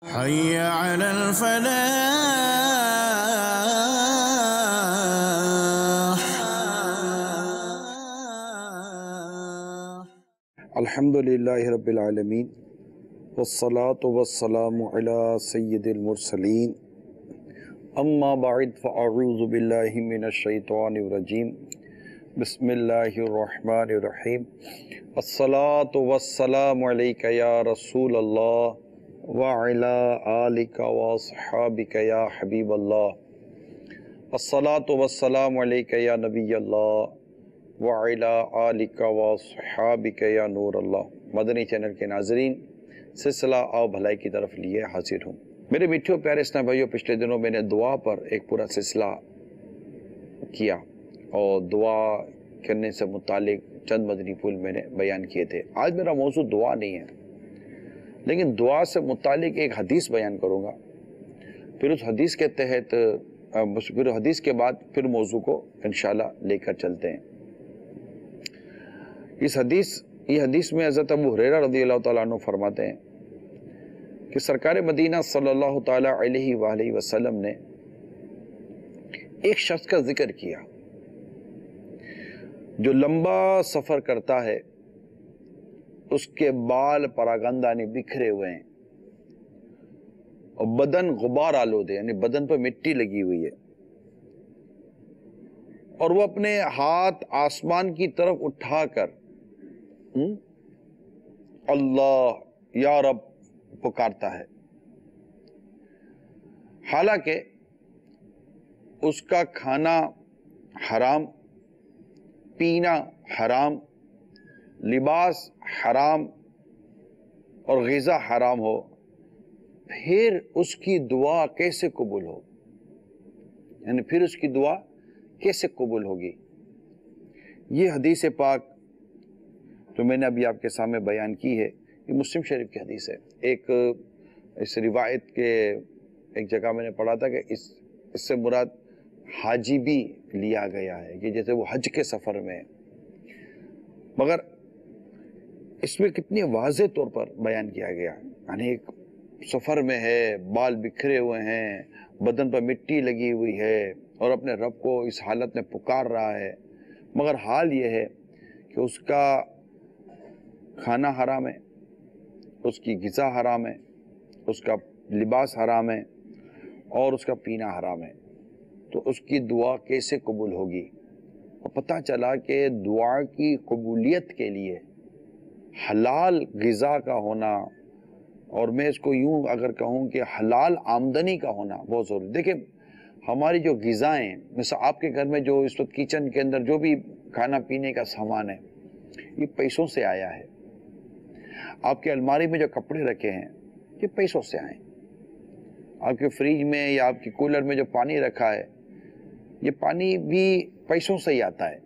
حي على الفلاح. الحمدللہ رب العالمین والصلاة والسلام علی سید المرسلین اما بعد فاعوذ باللہ من الشیطان الرجیم بسم اللہ الرحمن الرحیم الصلاة والسلام علیک یا رسول اللہ وعلی آلک واصحابک یا حبیب اللہ الصلاة والسلام علیک یا نبی اللہ وعلی آلک واصحابک یا نور اللہ۔ مدنی چینل کے ناظرین، سلسلہ آؤ بھلائی کی طرف لیے حاضر ہوں۔ میرے میٹھے پیارے اسلام بھائیوں، پچھلے دنوں میں نے دعا پر ایک پورا سلسلہ کیا اور دعا کرنے سے متعلق چند مدنی پھول میں نے بیان کیے تھے۔ آج میرا موضوع دعا نہیں ہے، لیکن دعا سے متعلق ایک حدیث بیان کروں گا، پھر اس حدیث کے تحت پھر حدیث کے بعد پھر موضوع کو انشاءاللہ لے کر چلتے ہیں۔ یہ حدیث میں حضرت ابو ہریرہ رضی اللہ تعالیٰ عنہ فرماتے ہیں کہ سرکار مدینہ صلی اللہ تعالیٰ علیہ وآلہ وسلم نے ایک شخص کا ذکر کیا جو لمبا سفر کرتا ہے، اس کے بال پراگندانی بکھرے ہوئے ہیں اور بدن غبار آلود ہے، یعنی بدن پر مٹی لگی ہوئی ہے، اور وہ اپنے ہاتھ آسمان کی طرف اٹھا کر اللہ یا رب پکارتا ہے، حالانکہ اس کا کھانا حرام، پینا حرام، لباس حرام اور غذا حرام ہو، پھر اس کی دعا کیسے قبول ہو؟ یعنی پھر اس کی دعا کیسے قبول ہوگی؟ یہ حدیث پاک جو میں نے ابھی آپ کے سامنے بیان کی ہے، یہ مسلم شریف کی حدیث ہے۔ اس روایت کے ایک جگہ میں نے پڑھا تھا کہ اس سے مراد حاجی بھی لیا گیا ہے، کہ جیسے وہ حج کے سفر میں، مگر اس میں کتنی واضح طور پر بیان کیا گیا، یعنی ایک سفر میں ہے، بال بکھرے ہوئے ہیں، بدن پر مٹی لگی ہوئی ہے اور اپنے رب کو اس حالت میں پکار رہا ہے، مگر حال یہ ہے کہ اس کا کھانا حرام ہے، اس کی غذا حرام ہے، اس کا لباس حرام ہے اور اس کا پینا حرام ہے، تو اس کی دعا کیسے قبول ہوگی؟ اور پتہ چلا کہ دعا کی قبولیت کے لیے حلال غذا کا ہونا، اور میں اس کو یوں اگر کہوں کہ حلال آمدنی کا ہونا بہت ضروری۔ دیکھیں، ہماری جو غذائیں، مثلا آپ کے گھر میں جو اس وقت کچن کے اندر جو بھی کھانا پینے کا سامان ہے، یہ پیسوں سے آیا ہے۔ آپ کے الماری میں جو کپڑے رکھے ہیں، یہ پیسوں سے آئے ہیں۔ آپ کے فریج میں یا آپ کے کولر میں جو پانی رکھا ہے، یہ پانی بھی پیسوں سے ہی آتا ہے،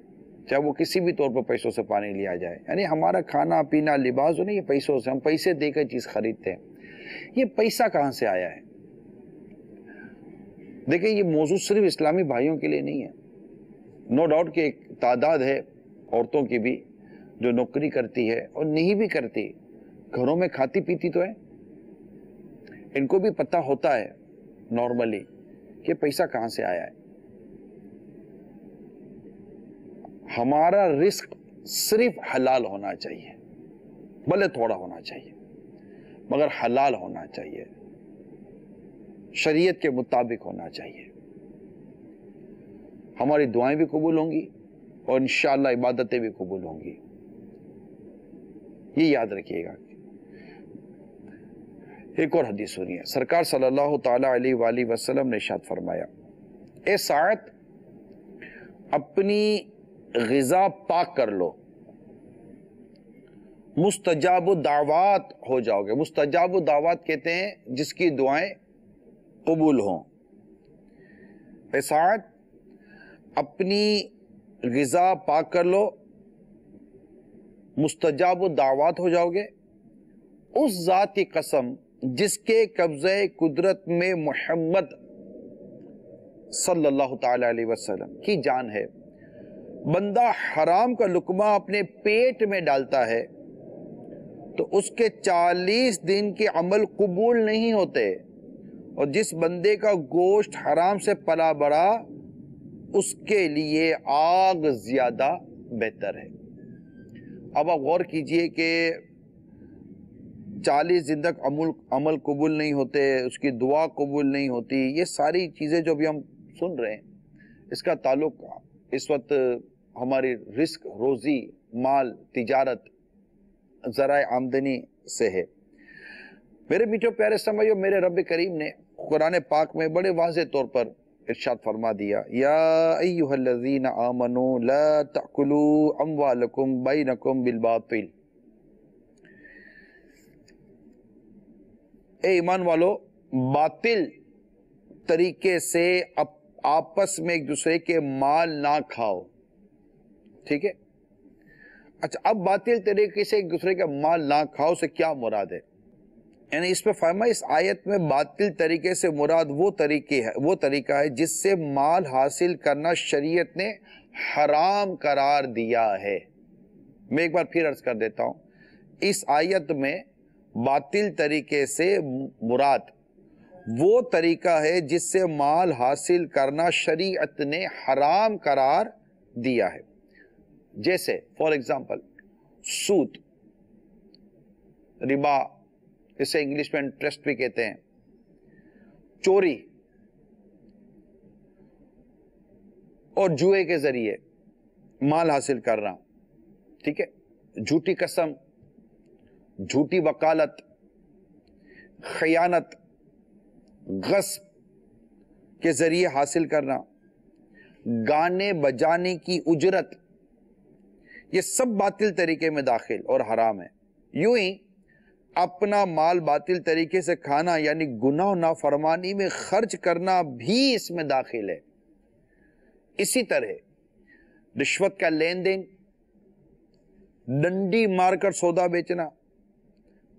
چاہے وہ کسی بھی طور پر پیسوں سے پانی لیا جائے۔ یعنی ہمارا کھانا پینا لباس جو نہیں، یہ پیسوں سے، ہم پیسے دے کر چیز خریدتے ہیں۔ یہ پیسہ کہاں سے آیا ہے؟ دیکھیں، یہ موضوع صرف اسلامی بھائیوں کے لیے نہیں ہے، نو ڈاؤٹ کہ ایک تعداد ہے عورتوں کی بھی جو نوکری کرتی ہے اور نہیں بھی کرتی، گھروں میں کھاتی پیتی تو ہے، ان کو بھی پتہ ہوتا ہے نارملی کہ پیسہ کہاں سے آیا ہے۔ ہمارا رزق صرف حلال ہونا چاہیے، بھلے تھوڑا ہونا چاہیے مگر حلال ہونا چاہیے، شریعت کے مطابق ہونا چاہیے۔ ہماری دعائیں بھی قبول ہوں گی اور انشاءاللہ عبادتیں بھی قبول ہوں گی، یہ یاد رکھیے گا۔ ایک اور حدیث سنیے، سرکار صلی اللہ تعالیٰ علیہ وآلہ وسلم نے ارشاد فرمایا، اے سعد، اپنی غذا پاک کر لو، مستجاب الدعوات ہو جاؤ گے۔ مستجاب الدعوات کہتے ہیں جس کی دعائیں قبول ہوں۔ اے سعد، اپنی غذا پاک کر لو، مستجاب الدعوات ہو جاؤ گے، اس ذات کی قسم جس کے قبضہ قدرت میں محمد صلی اللہ تعالی علیہ وسلم کی جان ہے۔ بندہ حرام کا لقمہ اپنے پیٹ میں ڈالتا ہے تو اس کے 40 دن کے عمل قبول نہیں ہوتے، اور جس بندے کا گوشت حرام سے پلا بڑا اس کے لیے آگ زیادہ بہتر ہے۔ اب آپ غور کیجئے کہ 40 دن تک عمل قبول نہیں ہوتے، اس کی دعا قبول نہیں ہوتی، یہ ساری چیزیں جو بھی ہم سن رہے ہیں اس کا تعلق اس وقت ہماری رزق، روزی، مال، تجارت، ذرائع آمدنی سے ہے۔ میرے میٹھو پیارے سمجھو، میرے رب کریم نے قرآن پاک میں بڑے واضح طور پر ارشاد فرما دیا، یا ایہا الذین آمنوا لا تأکلوا اموالکم بینکم بالباطل۔ اے ایمان والو، باطل طریقے سے آپس میں ایک دوسرے کے مال نہ کھاؤ، ٹھیک ہے؟ اچھا، اب باطل طریقے سے ایک دوسرے کا مال نہ کھاؤ سے کیا مراد ہے؟ یعنی اس پہ فرمایا، اس آیت میں باطل طریقے سے مراد وہ طریقہ ہے جس سے مال حاصل کرنا شریعت نے حرام قرار دیا ہے۔ میں ایک بار پھر عرض کر دیتا ہوں، اس آیت میں باطل طریقے سے مراد وہ طریقہ ہے جس سے مال حاصل کرنا شریعت نے حرام قرار دیا ہے۔ جیسے فار ایگزامپل سود، ربا، اسے انگلش میں انٹرسٹ بھی کہتے ہیں، چوری اور جوئے کے ذریعے مال حاصل کرنا، ٹھیک ہے؟ جھوٹی قسم، جھوٹی وکالت، خیانت، غصب کے ذریعے حاصل کرنا، گانے بجانے کی اجرت، یہ سب باطل طریقے میں داخل اور حرام ہے۔ یوں ہی اپنا مال باطل طریقے سے کھانا یعنی گناہ و نافرمانی میں خرچ کرنا بھی اس میں داخل ہے۔ اسی طرح رشوت کا لین دین، ڈنڈی مار کر سودا بیچنا،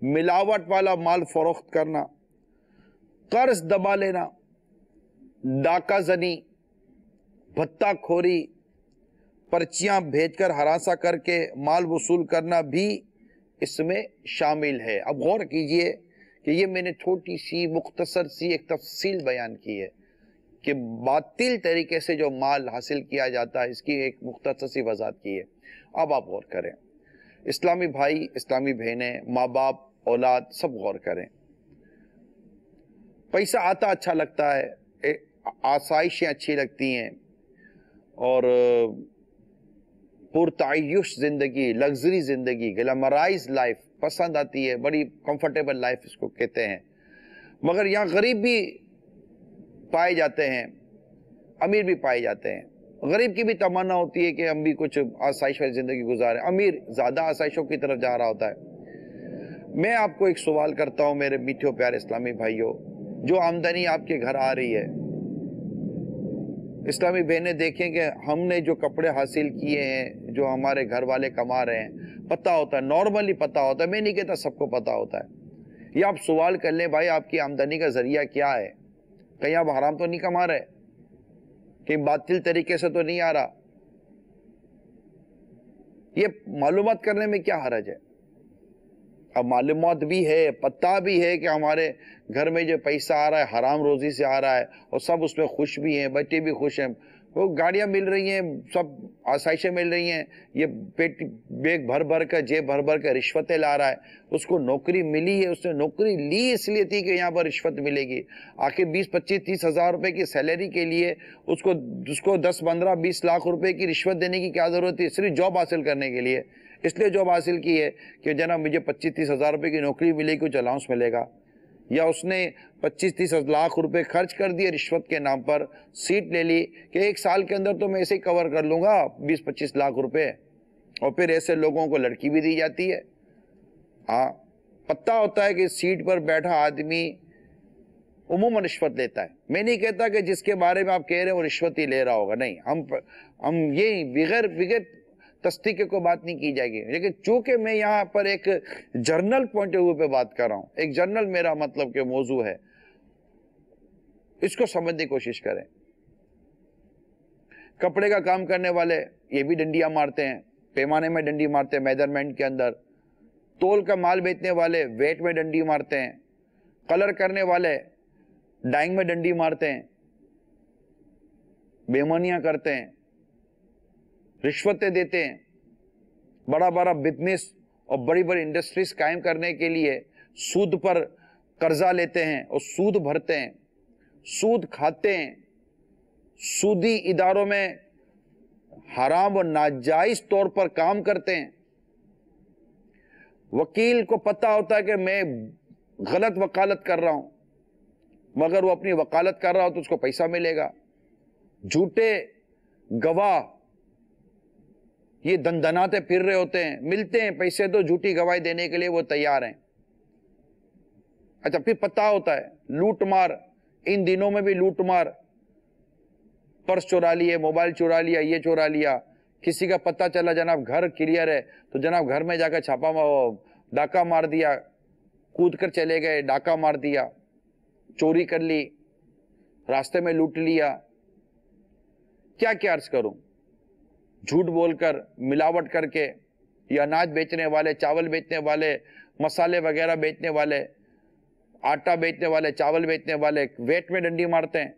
ملاوٹ والا مال فروخت کرنا، قرض دبا لینا، ڈاکہ زنی، بھتہ کھوری، پرچیاں بھیج کر ہراساں کر کے مال وصول کرنا بھی اس میں شامل ہے۔ اب غور کیجئے کہ یہ میں نے چھوٹی سی مختصر سی ایک تفصیل بیان کی ہے کہ باطل طریقے سے جو مال حاصل کیا جاتا ہے، اس کی ایک مختصر سی وضاحت کی ہے۔ اب آپ غور کریں، اسلامی بھائی، اسلامی بہنیں، ماں باپ، اولاد، سب غور کریں۔ پیسہ آتا اچھا لگتا ہے، آسائشیں اچھی لگتی ہیں، اور پرتعیش زندگی، لگژری زندگی، گلیمرائز لائف پسند آتی ہے، بڑی کمفرٹیبل لائف اس کو کہتے ہیں۔ مگر یہاں غریب بھی پائے جاتے ہیں، امیر بھی پائے جاتے ہیں۔ غریب کی بھی تمنا ہوتی ہے کہ ہم بھی کچھ آسائش والی زندگی گزاریں، امیر زیادہ آسائشوں کی طرف جا رہا ہوتا ہے۔ میں آپ کو ایک سوال کرتا ہوں میرے میٹھے پیارے اسلامی بھائیوں، جو آمدنی آپ کے گھر آ رہی ہے، اسلامی بہنیں دیکھیں کہ ہم نے جو کپڑے حاصل کیے ہیں، جو ہمارے گھر والے کما رہے ہیں، پتہ ہوتا ہے، نارملی پتہ ہوتا ہے، میں نہیں کہتا سب کو پتہ ہوتا ہے۔ یہ آپ سوال کر لیں، بھائی آپ کی آمدنی کا ذریعہ کیا ہے؟ کہیں آپ حرام تو نہیں کما رہے؟ کہیں باطل طریقے سے تو نہیں آ رہا؟ یہ معلومات کرنے میں کیا حرج ہے؟ اب معلومات بھی ہے، پتہ بھی ہے کہ ہمارے گھر میں جو پیسہ آ رہا ہے حرام روزی سے آ رہا ہے، اور سب اس میں خوش بھی ہیں، بچے بھی خوش ہیں، وہ گاڑیاں مل رہی ہیں، سب آسائشیں مل رہی ہیں، یہ پیٹ بیگ بھر بھر کر، جیب بھر بھر کر رشوتیں لا رہا ہے، اس کو نوکری ملی ہے، اس نے نوکری لی اس لیے تھی کہ یہاں پر رشوت ملے گی۔ آخر 20 25 30 ہزار روپے کی سیلری کے لیے اس کو 10 15 20 لاکھ روپے کی رشوت دینے کی کیا ضرورت تھی؟ صرف جاب حاصل کرنے کے لیے۔ اس لیے جاب حاصل کی ہے کہ جناب مجھے 25 30 ہزار روپے کی نوکری ملے گی، کچھ الاؤنس ملے گا، یا اس نے 25 30 لاکھ روپے خرچ کر دیے رشوت کے نام پر، سیٹ لے لی کہ ایک سال کے اندر تو میں ایسے ہی کور کر لوں گا 20 25 لاکھ روپے، اور پھر ایسے لوگوں کو لڑکی بھی دی جاتی ہے۔ ہاں، پتہ ہوتا ہے کہ سیٹ پر بیٹھا آدمی عموماً رشوت لیتا ہے۔ میں نہیں کہتا کہ جس کے بارے میں آپ کہہ رہے ہیں وہ رشوت ہی لے رہا ہوگا، نہیں، ہم یہ بغیر تصدیق کو بات نہیں کی جائے گی، لیکن چونکہ میں یہاں پر ایک جرنل پوائنٹ آف ویو پہ بات کر رہا ہوں، ایک جرنل میرا مطلب کہ موضوع ہے، اس کو سمجھنے کی کوشش کریں۔ کپڑے کا کام کرنے والے یہ بھی ڈنڈیاں مارتے ہیں، پیمانے میں ڈنڈی مارتے ہیں، میجرمنٹ کے اندر، تول کا مال بیچنے والے ویٹ میں ڈنڈی مارتے ہیں، کلر کرنے والے ڈائنگ میں ڈنڈی مارتے ہیں، بےمانیاں کرتے ہیں، رشوتیں دیتے ہیں، بڑا بڑا بزنس اور بڑی بڑی انڈسٹریز قائم کرنے کے لیے سود پر قرضہ لیتے ہیں اور سود بھرتے ہیں، سود کھاتے ہیں، سودی اداروں میں حرام اور ناجائز طور پر کام کرتے ہیں۔ وکیل کو پتہ ہوتا ہے کہ میں غلط وکالت کر رہا ہوں، مگر وہ اپنی وکالت کر رہا ہو تو اس کو پیسہ ملے گا۔ جھوٹے گواہ یہ دندناتے پھر رہے ہوتے ہیں، ملتے ہیں پیسے تو جھوٹی گواہی دینے کے لیے وہ تیار ہیں۔ اچھا، پھر پتہ ہوتا ہے لوٹ مار، ان دنوں میں بھی لوٹ مار، پرس چورا لیے، موبائل چورا لیا، یہ چورا لیا، کسی کا پتہ چلا جناب گھر کلیئر ہے تو جناب گھر میں جا کر ڈاکہ مار دیا، کود کر چلے گئے، ڈاکہ مار دیا، چوری کر لی، راستے میں لوٹ لیا۔ کیا کیا عرض کروں، جھوٹ بول کر، ملاوٹ کر کے، یہ اناج بیچنے والے، چاول بیچنے والے، مسالے وغیرہ بیچنے والے، آٹا بیچنے والے، چاول بیچنے والے ویٹ میں ڈنڈی مارتے ہیں۔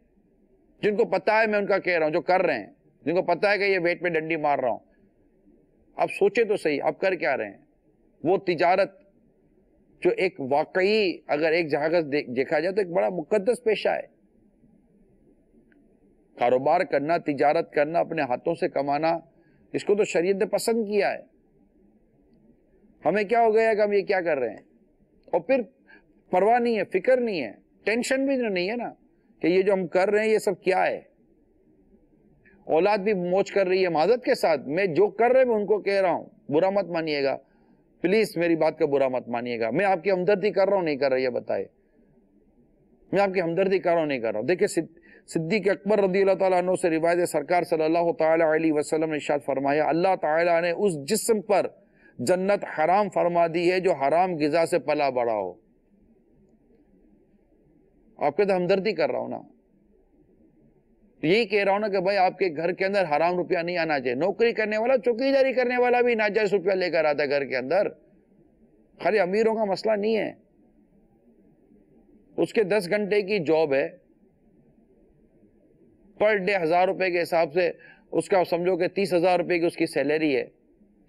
جن کو پتا ہے، میں ان کا کہہ رہا ہوں جو کر رہے ہیں، جن کو پتا ہے کہ یہ ویٹ میں ڈنڈی مار رہا ہوں، اب سوچے تو صحیح، اب کر کیا رہے ہیں؟ وہ تجارت جو ایک واقعی اگر ایک جگہ دیکھا جائے تو ایک بڑا مقدس پیشہ ہے۔ کاروبار کرنا، تجارت کرنا، اپنے ہاتھوں سے کمانا، اس کو تو شریعت نے پسند کیا ہے۔ ہمیں کیا ہو گیا کہ ہم یہ کیا کر رہے ہیں، اور پھر پرواہ نہیں ہے، فکر نہیں ہے، ٹینشن بھی نہیں ہے نا کہ یہ جو ہم کر رہے ہیں یہ سب کیا ہے۔ اولاد بھی موج کر رہی ہے معذرت کے ساتھ، میں جو کر رہے میں ان کو کہہ رہا ہوں، برا مت مانیے گا پلیز، میری بات کا برا مت مانیے گا، میں آپ کی ہمدردی کر رہا ہوں نہیں کر رہا، یہ بتائے میں آپ کی ہمدردی کر رہا ہوں نہیں کر رہا ہوں۔ دیکھیں صدیق اکبر رضی اللہ تعالیٰ عنہ سے روایت ہے، سرکار صلی اللہ تعالیٰ علیہ وسلم نے ارشاد فرمایا، اللہ تعالیٰ نے اس جسم پر جنت حرام فرما دی ہے جو حرام غذا سے پلا بڑا ہو۔ آپ کے تو ہمدردی کر رہا ہوں نا، یہی کہہ رہا ہوں نا کہ بھائی آپ کے گھر کے اندر حرام روپیہ نہیں آنا چاہیے۔ نوکری کرنے والا، چوکیداری کرنے والا بھی ناجائز روپیہ لے کر آتا ہے گھر کے اندر، خالی امیروں کا مسئلہ نہیں ہے۔ اس کے 10 گھنٹے کی جاب ہے، پر ڈے 1000 روپے کے حساب سے اس کا سمجھو کہ 30,000 روپے کی اس کی سیلری ہے،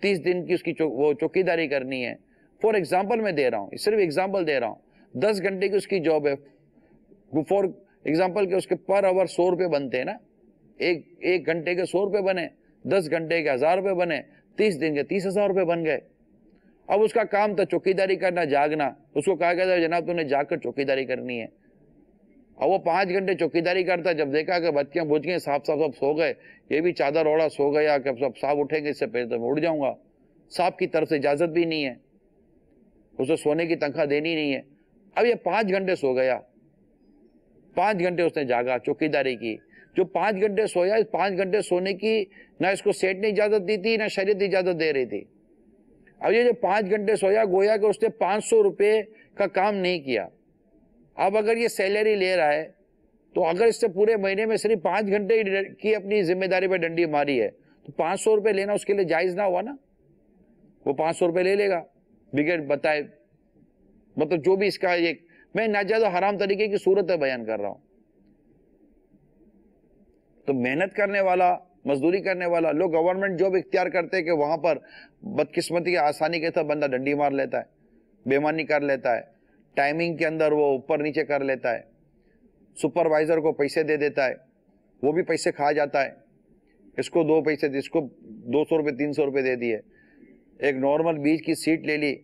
30 دن کی اس کی وہ چوکیداری کرنی ہے۔ فور ایگزامپل میں دے رہا ہوں، صرف ایگزامپل دے رہا ہوں، 10 گھنٹے کی اس کی جاب ہے، فور ایگزامپل کے اس کے پر آور 100 روپے بنتے ہیں نا، ایک گھنٹے کے 100 روپے بنے، 10 گھنٹے کے 1000 روپے بنے، 30 دن کے 30,000 روپے بن گئے۔ اب اس کا کام تھا چوکیداری کرنا، جاگنا، اس کو کہا گیا تھا جناب تو نے جاگ کر چوکیداری کرنی ہے۔ اب وہ 5 گھنٹے چوکیداری کرتا، جب دیکھا کہ بچیاں بجھ گئیں، صاحب سب سو گئے، یہ بھی چادر اوڑا سو گیا کہ سب صاحب اٹھیں گے اس سے پہلے تو میں اٹھ جاؤں گا، صاحب کی طرف سے اجازت بھی نہیں ہے، اسے سونے کی تنخواہ دینی نہیں ہے۔ اب یہ 5 گھنٹے سو گیا، 5 گھنٹے اس نے جاگا، چوکیداری کی، جو 5 گھنٹے سویا، اس 5 گھنٹے سونے کی نہ اس کو سیٹ نے اجازت دی تھی، نہ شریعت اجازت دے رہی تھی۔ اب یہ جو 5 گھنٹے سویا، گویا کہ اس نے 500 روپے کا کام نہیں کیا۔ اب اگر یہ سیلری لے رہا ہے تو اگر اس سے پورے مہینے میں صرف 5 گھنٹے کی اپنی ذمہ داری پہ ڈنڈی ماری ہے تو 500 روپے لینا اس کے لیے جائز نہ ہوا نا؟ وہ 500 روپے لے لے گا بغیر بتائے، مطلب جو بھی اس کا ایک، میں ناجائز و حرام طریقے کی صورت بیان کر رہا ہوں۔ تو محنت کرنے والا، مزدوری کرنے والا، لوگ گورنمنٹ جاب اختیار کرتے ہیں کہ وہاں پر بدقسمتی کی آسانی کے ساتھ بندہ ڈنڈی مار لیتا ہے، بےمانی کر لیتا ہے، ٹائمنگ کے اندر وہ اوپر نیچے کر لیتا ہے، سپروائزر کو پیسے دے دیتا ہے، وہ بھی پیسے کھا جاتا ہے، اس کو 2 پیسے دے، اس کو 200 روپے 300 روپے دے دیے، ایک نارمل بیچ کی سیٹ لے لی،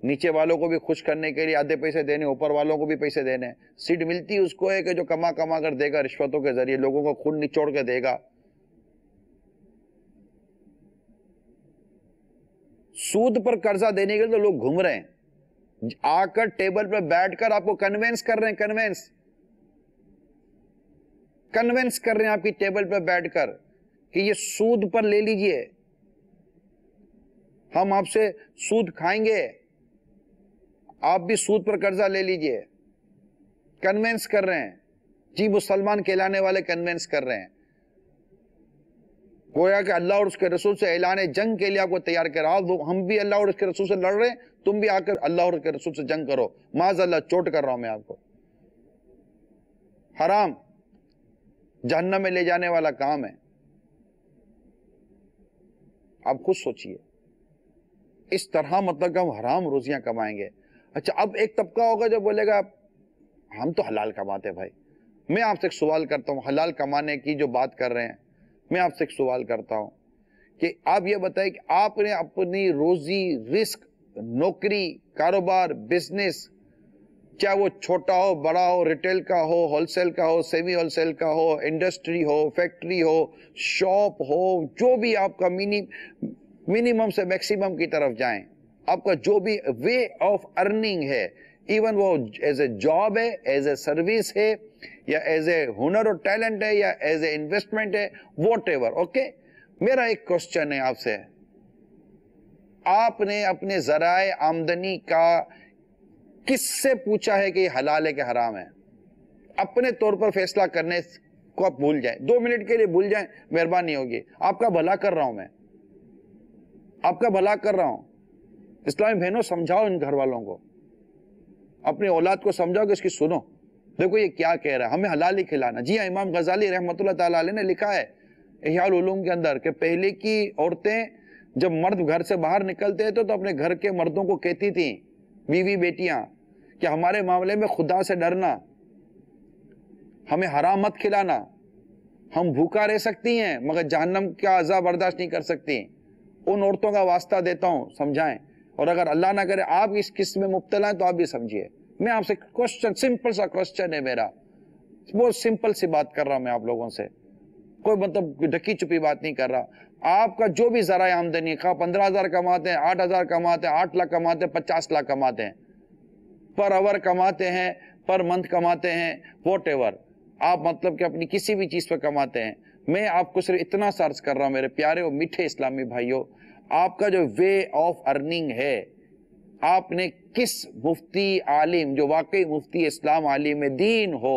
نیچے والوں کو بھی خوش کرنے کے لیے آدھے پیسے دینے، اوپر والوں کو بھی پیسے دینے، سیٹ ملتی اس کو ہے کہ جو کما کر دے گا، رشوتوں کے ذریعے لوگوں کو خون نچوڑ کے دے گا۔ سود پر قرضہ دینے کے لیے تو لوگ گھوم رہے ہیں، آ کر ٹیبل پر بیٹھ کر آپ کو کنوینس کر رہے ہیں، کنوینس کر رہے ہیں آپ کی ٹیبل پر بیٹھ کر کہ یہ سود پر لے لیجئے، ہم آپ سے سود کھائیں گے، آپ بھی سود پر قرضہ لے لیجئے، کنوینس کر رہے ہیں، جی مسلمان کہلانے والے کنوینس کر رہے ہیں۔ گویا کہ اللہ اور اس کے رسول سے اعلان جنگ کے لیے آپ کو تیار کرا، ہم بھی اللہ اور اس کے رسول سے لڑ رہے ہیں، تم بھی آ کر اللہ اور اس کے رسول سے جنگ کرو، معاذ اللہ چوٹ کر رہا ہوں میں آپ کو۔ حرام جہنم میں لے جانے والا کام ہے، آپ خود سوچئے۔ اس طرح مطلب کہ ہم حرام روزیاں کمائیں گے۔ اچھا، اب ایک طبقہ ہوگا جو بولے گا ہم تو حلال کماتے ہیں۔ بھائی میں آپ سے ایک سوال کرتا ہوں، حلال کمانے کی جو بات کر رہے ہیں، میں آپ سے ایک سوال کرتا ہوں کہ آپ یہ بتائیں کہ آپ نے اپنی روزی، رزق، نوکری، کاروبار، بزنس، چاہے وہ چھوٹا ہو، بڑا ہو، ریٹیل کا ہو، ہول سیل کا ہو، سیمی ہول سیل کا ہو، انڈسٹری ہو، فیکٹری ہو، شاپ ہو، جو بھی آپ کا منیمم سے میکسیمم کی طرف جائیں، آپ کا جو بھی وے آف ارننگ ہے، ایون وہ ایز اے جاب ہے، ایز اے سروس ہے، یا ایز اے ہنر اور ٹیلنٹ ہے، یا ایز اے انویسٹمنٹ ہے، واٹ ایور، اوکے۔ میرا ایک کوسچن ہے آپ سے، آپ نے اپنے ذرائع آمدنی کا کس سے پوچھا ہے کہ یہ حلال ہے کہ حرام ہے؟ اپنے طور پر فیصلہ کرنے کو آپ بھول جائیں، 2 منٹ کے لیے بھول جائیں، مہربانی ہوگی، آپ کا بھلا کر رہا ہوں میں، آپ کا بھلا کر رہا ہوں۔ اسلامی بہنوں سمجھاؤ ان گھر والوں کو، اپنی اولاد کو سمجھاؤ کہ اس کی سنو، دیکھو یہ کیا کہہ رہا ہے، ہمیں حلال ہی کھلانا۔ جی ہاں، امام غزالی رحمۃ اللہ تعالیٰ علیہ نے لکھا ہے احیاء العلوم کے اندر کہ پہلے کی عورتیں جب مرد گھر سے باہر نکلتے تھے تو اپنے گھر کے مردوں کو کہتی تھیں، بیوی بیٹیاں، کہ ہمارے معاملے میں خدا سے ڈرنا، ہمیں حرام مت کھلانا، ہم بھوکا رہ سکتی ہیں مگر جہنم کا عذاب برداشت نہیں کر سکتی۔ ان عورتوں کا واسطہ دیتا ہوں، سمجھائیں، اور اگر اللہ نہ کرے آپ اس قسم میں مبتلا ہیں تو آپ بھی سمجھیے۔ میں آپ سے کوسچن، سمپل سا کوسچن ہے میرا، بہت سمپل سی بات کر رہا ہوں میں آپ لوگوں سے، کوئی مطلب ڈھکی چھپی بات نہیں کر رہا۔ آپ کا جو بھی ذرائع آمدنی، خواہ 15,000 کماتے ہیں، 8,000 کماتے ہیں، 8 لاکھ کماتے ہیں، 50 لاکھ کماتے ہیں، پر آور کماتے ہیں، پر منتھ کماتے ہیں، واٹ ایور آپ مطلب کہ اپنی کسی بھی چیز پہ کماتے ہیں، میں آپ کو صرف اتنا سارج کر رہا ہوں میرے پیارے اور میٹھے اسلامی بھائیوں، آپ کا جو وے آف ارننگ ہے، آپ نے کس مفتی عالم جو واقعی مفتی اسلام عالم دین ہو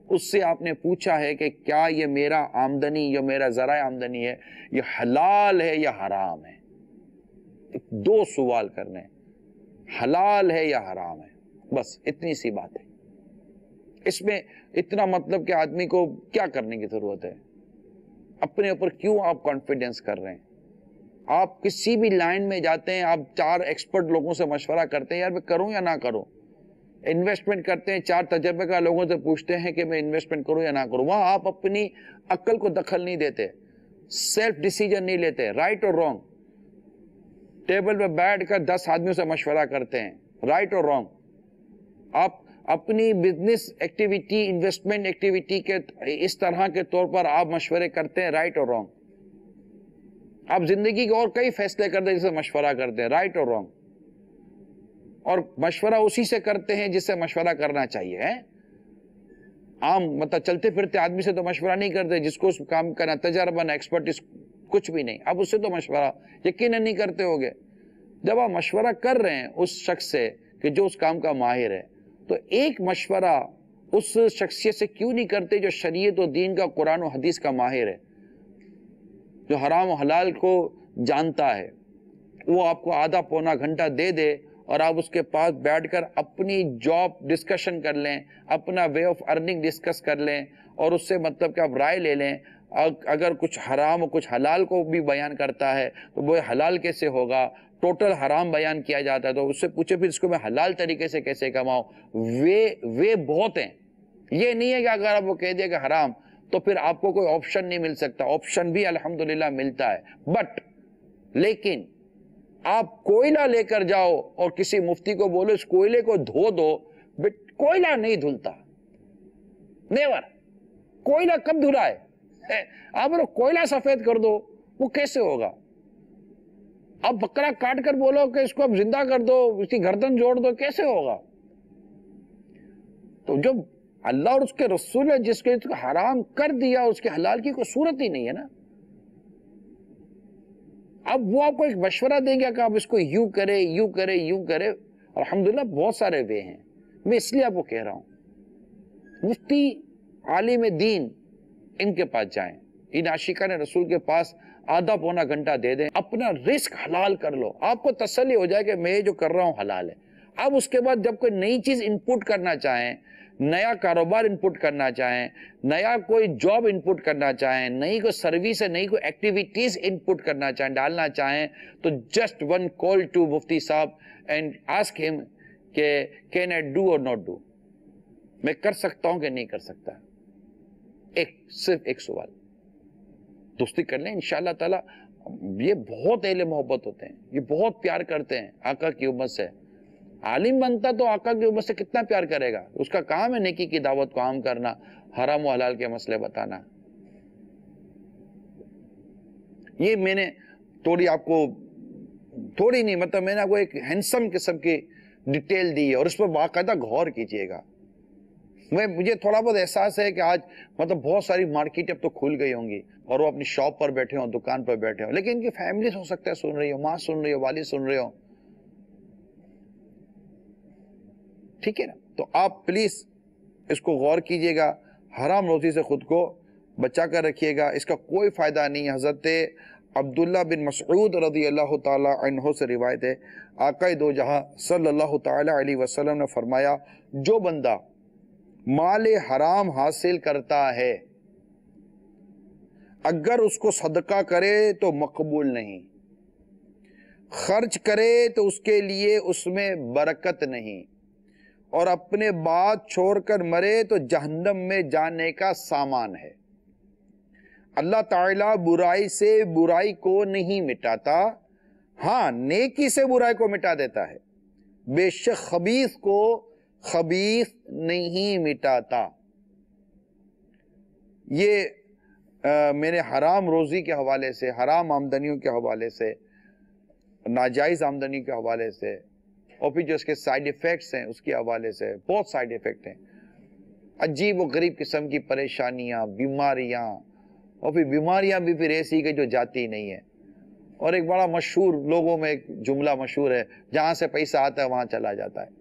اس سے آپ نے پوچھا ہے کہ کیا یہ میرا آمدنی، یہ میرا ذرائع آمدنی ہے، یہ حلال ہے یا حرام ہے؟ 2 سوال کرنے، حلال ہے یا حرام ہے، بس اتنی سی بات ہے۔ اس میں اتنا مطلب کہ آدمی کو کیا کرنے کی ضرورت ہے؟ اپنے اوپر کیوں آپ کانفیڈنس کر رہے ہیں؟ آپ کسی بھی لائن میں جاتے ہیں، آپ 4 ایکسپرٹ لوگوں سے مشورہ کرتے ہیں، یار میں کروں یا نہ کروں، انویسٹمنٹ کرتے ہیں، 4 تجربے کار لوگوں سے پوچھتے ہیں کہ میں انویسٹمنٹ کروں یا نہ کروں، وہاں آپ اپنی عقل کو دخل نہیں دیتے، سیلف ڈیسیجن نہیں لیتے، رائٹ اور رانگ، ٹیبل پہ بیٹھ کر 10 آدمیوں سے مشورہ کرتے ہیں، رائٹ اور رانگ، آپ اپنی بزنس ایکٹیویٹی، انویسٹمنٹ ایکٹیویٹی کے اس طرح کے طور پر آپ مشورے کرتے ہیں، رائٹ اور رانگ، آپ زندگی کے اور کئی فیصلے کرتے ہیں جسے مشورہ کرتے ہیں، رائٹ اور رانگ، اور مشورہ اسی سے کرتے ہیں جس سے مشورہ کرنا چاہیے۔ عام مطلب چلتے پھرتے آدمی سے تو مشورہ نہیں کرتے، جس کو اس کام کا نہ تجربہ نہ ایکسپرٹس کچھ بھی نہیں، اب اس سے تو مشورہ یقیناً نہیں کرتے ہوگے۔ جب آپ مشورہ کر رہے ہیں اس شخص سے کہ جو اس کام کا ماہر ہے، تو ایک مشورہ اس شخصیت سے کیوں نہیں کرتے جو شریعت و دین کا، قرآن و حدیث کا ماہر ہے، جو حرام و حلال کو جانتا ہے؟ وہ آپ کو آدھا پونا گھنٹہ دے دے اور آپ اس کے پاس بیٹھ کر اپنی جاب ڈسکشن کر لیں، اپنا وے آف ارننگ ڈسکس کر لیں، اور اس سے مطلب کہ آپ رائے لے لیں۔ اگر کچھ حرام اور کچھ حلال کو بھی بیان کرتا ہے تو وہ حلال کیسے ہوگا، ٹوٹل حرام بیان کیا جاتا ہے تو اس سے پوچھے پھر اس کو میں حلال طریقے سے کیسے کماؤں۔ وے بہت ہیں، یہ نہیں ہے کہ اگر آپ وہ کہہ دیا کہ حرام تو پھر آپ کو کوئی آپشن نہیں مل سکتا، آپشن بھی الحمدللہ ملتا ہے، بٹ لیکن آپ کوئلہ لے کر جاؤ اور کسی مفتی کو بولو اس کوئلے کو دھو دو، کوئلہ نہیں دھلتا، نیور۔ کوئلہ کب دھلا ہے؟ آپ کوئلہ سفید کر دو، وہ کیسے ہوگا؟ آپ بکرا کاٹ کر بولو کہ اس کو اب زندہ کر دو، اس کی گردن جوڑ دو، کیسے ہوگا؟ تو جو اللہ اور اس کے رسول ہے جس کے حرام کر دیا، اس کے حلال کی کوئی صورت ہی نہیں ہے نا۔ اب وہ آپ کو ایک مشورہ دیں گے کہ آپ اس کو یوں کرے، یوں کرے، یوں کرے۔ الحمدللہ بہت سارے وے ہیں، میں اس لیے آپ کو کہہ رہا ہوں مفتی عالم دین ان کے پاس جائیں، ان عاشقان رسول کے پاس آدھا پونا گھنٹہ دے دیں, اپنا رزق حلال کر لو, آپ کو تسلی ہو جائے کہ میں جو کر رہا ہوں حلال ہے. اب اس کے بعد جب کوئی نئی چیز انپٹ کرنا چاہیں, نیا کاروبار انپٹ کرنا چاہیں, نیا کوئی جاب انپٹ کرنا چاہیں, نئی کوئی سروس ہے, نئی کوئی ایکٹیویٹیز انپٹ کرنا چاہیں, ڈالنا چاہیں, تو جسٹ ون کال ٹو مفتی صاحب اینڈ آسک ہم کہ کین آئی ڈو اور ناٹ ڈو, میں کر سکتا ہوں کہ نہیں کر سکتا. صرف ایک سوال, دوستی کر لیں انشاءاللہ تعالی. یہ بہت اہل محبت ہوتے ہیں, یہ بہت پیار کرتے ہیں آقا کی امت سے. عالم بنتا تو آقا کی امت سے کتنا پیار کرے گا, اس کا کام ہے نیکی کی دعوت کو عام کرنا, حرام و حلال کے مسئلے بتانا. یہ میں نے تھوڑی آپ کو, تھوڑی نہیں مطلب میں نے آپ کو ایک ہینسم قسم کی ڈیٹیل دی ہے, اور اس پر باقاعدہ غور کیجئے گا. مجھے تھوڑا بہت احساس ہے کہ آج مطلب بہت ساری مارکیٹ اب تو کھل گئی ہوں گی, اور وہ اپنی شاپ پر بیٹھے ہوں, دکان پر بیٹھے ہوں, لیکن ان کی فیملیز ہو سکتا ہے سن رہی ہو, ماں سن رہی ہو, والد سن رہے ہو, ٹھیک ہے نا. تو آپ پلیز اس کو غور کیجئے گا, حرام روزی سے خود کو بچا کر رکھیے گا, اس کا کوئی فائدہ نہیں. حضرت عبداللہ بن مسعود رضی اللہ تعالی عنہ سے روایت ہے, آقا دو جہاں صلی اللہ تعالی علیہ وسلم نے فرمایا, جو بندہ مال حرام حاصل کرتا ہے اگر اس کو صدقہ کرے تو مقبول نہیں, خرچ کرے تو اس کے لیے اس میں برکت نہیں, اور اپنے بات چھوڑ کر مرے تو جہنم میں جانے کا سامان ہے. اللہ تعالیٰ برائی سے برائی کو نہیں مٹاتا, ہاں نیکی سے برائی کو مٹا دیتا ہے, بے شک خبیث کو خبیث نہیں مٹاتا. یہ میں نے حرام روزی کے حوالے سے, حرام آمدنیوں کے حوالے سے, ناجائز آمدنی کے حوالے سے, اور پھر جو اس کے سائیڈ ایفیکٹس ہیں اس کے حوالے سے, بہت سائیڈ ایفیکٹ ہیں, عجیب و غریب قسم کی پریشانیاں, بیماریاں, اور پھر بیماریاں بھی پھر ایسی کہ جو جاتی نہیں ہیں. اور ایک بڑا مشہور لوگوں میں ایک جملہ مشہور ہے, جہاں سے پیسہ آتا ہے وہاں چلا جاتا ہے.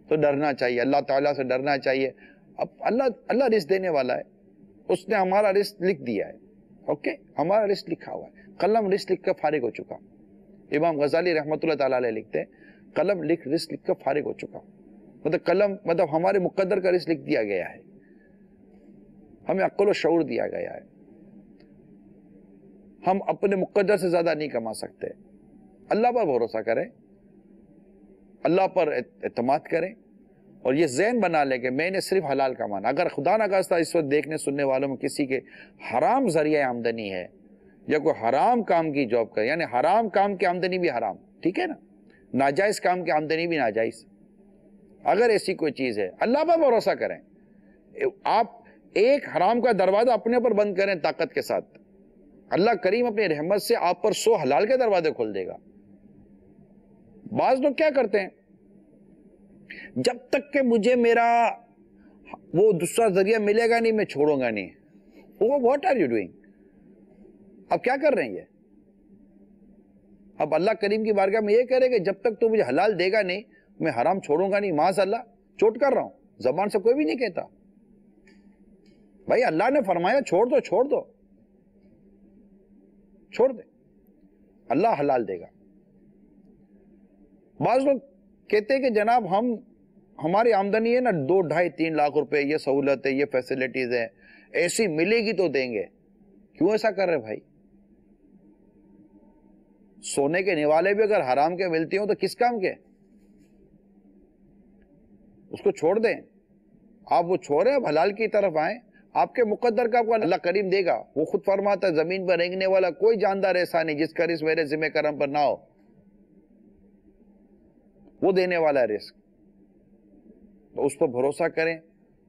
تو ڈرنا چاہیے, اللہ تعالیٰ سے ڈرنا چاہیے. اب اللہ رزق دینے والا ہے, اس نے ہمارا رزق لکھ دیا ہے, اوکے, ہمارا رزق لکھا ہوا ہے, قلم رزق لکھ کر فارغ ہو چکا. امام غزالی رحمۃ اللہ تعالیٰ علیہ لکھتے ہیں, قلم رزق لکھ کر فارغ ہو چکا. مطلب قلم مطلب ہمارے مقدر کا رزق لکھ دیا گیا ہے, ہمیں عقل و شعور دیا گیا ہے. ہم اپنے مقدر سے زیادہ نہیں کما سکتے. اللہ پر بھروسہ کریں, اللہ پر اعتماد کریں, اور یہ ذہن بنا لیں کہ میں نے صرف حلال کمانا. اگر خدا نخواستہ اس وقت دیکھنے سننے والوں میں کسی کے حرام ذریعہ آمدنی ہے, یا کوئی حرام کام کی جاب کرے, یعنی حرام کام کی آمدنی بھی حرام, ٹھیک ہے نا, ناجائز کام کی آمدنی بھی ناجائز, اگر ایسی کوئی چیز ہے, اللہ پر بھروسہ کریں. آپ ایک حرام کا دروازہ اپنے پر بند کریں طاقت کے ساتھ, اللہ کریم اپنی رحمت سے آپ پر 100 حلال کے دروازے کھول دے گا. بعض لوگ کیا کرتے ہیں, جب تک کہ مجھے میرا وہ دوسرا ذریعہ ملے گا نہیں میں چھوڑوں گا نہیں. What are you doing? اب کیا کر رہے ہیں یہ؟ اب اللہ کریم کی بارگاہ میں یہ کہہ رہے کہ جب تک تو مجھے حلال دے گا نہیں میں حرام چھوڑوں گا نہیں. معاذ اللہ, چوٹ کر رہا ہوں, زبان سے کوئی بھی نہیں کہتا. بھائی اللہ نے فرمایا چھوڑ دو, چھوڑ دو, چھوڑ دے, اللہ حلال دے گا. بعض لوگ کہتے ہیں کہ جناب ہماری آمدنی ہے نا 2, 2.5, 3 لاکھ روپے, یہ سہولت ہے, یہ فیسلٹیز ہے, ایسی ملے گی تو دیں گے. کیوں ایسا کر رہے بھائی؟ سونے کے نوالے بھی اگر حرام کے ملتی ہوں تو کس کام کے؟ اس کو چھوڑ دیں. آپ وہ چھوڑیں, اب حلال کی طرف آئیں. آپ کے مقدر کا آپ کو اللہ کریم دے گا. وہ خود فرماتا ہے زمین پر رینگنے والا کوئی جاندار ایسا نہیں جس کا رزق میرے ذمہ کرم پر نہ ہو. وہ دینے والا ہے رزق, تو اس پر بھروسہ کریں,